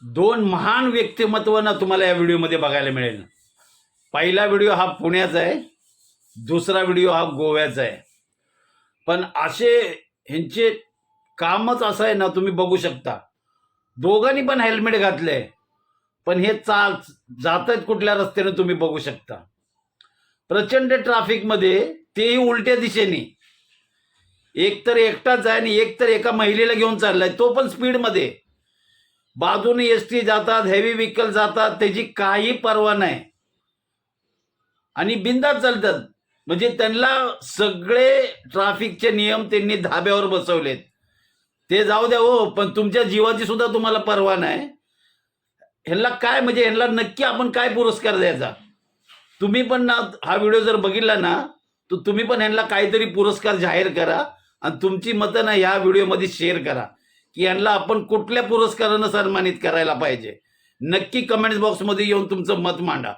दोन महान व्यक्तिमत्वांना तुम्हाला या व्हिडिओमध्ये बघायला मिळेल. पहिला व्हिडिओ हा पुण्याचा आहे, दुसरा व्हिडिओ हा गोव्याचा आहे. पण असे ह्यांचे कामच असं आहे ना, तुम्ही बघू शकता. दोघांनी पण हेल्मेट घातलंय, पण हे जात आहेत कुठल्या रस्त्याने तुम्ही बघू शकता. प्रचंड ट्रॅफिकमध्ये, तेही उलट्या दिशेने. एक तर एकटाच आहे आणि एक तर एका महिलेला घेऊन चाललाय, तो पण स्पीडमध्ये. बाजूने एसटी जातात, हेवी व्हेकल जातात, त्याची काही पर्वा नाही आणि बिंदास चालतात. म्हणजे त्यांना सगळे ट्रॅफिकचे नियम त्यांनी धाब्यावर बसवलेत. ते जाऊ द्या हो, पण तुमच्या जीवाची सुद्धा तुम्हाला पर्वा नाही. ह्यांना काय, म्हणजे ह्यांना नक्की आपण काय पुरस्कार द्यायचा? तुम्ही पण ना हा व्हिडिओ जर बघितला ना, तर तुम्ही पण ह्यांना काहीतरी पुरस्कार जाहीर करा आणि तुमची मतं ना ह्या व्हिडिओमध्ये शेअर करा की ह्यांना आपण कुठल्या पुरस्कारानं सन्मानित करायला पाहिजे. नक्की कमेंट्स बॉक्समध्ये येऊन तुमचं मत मांडा.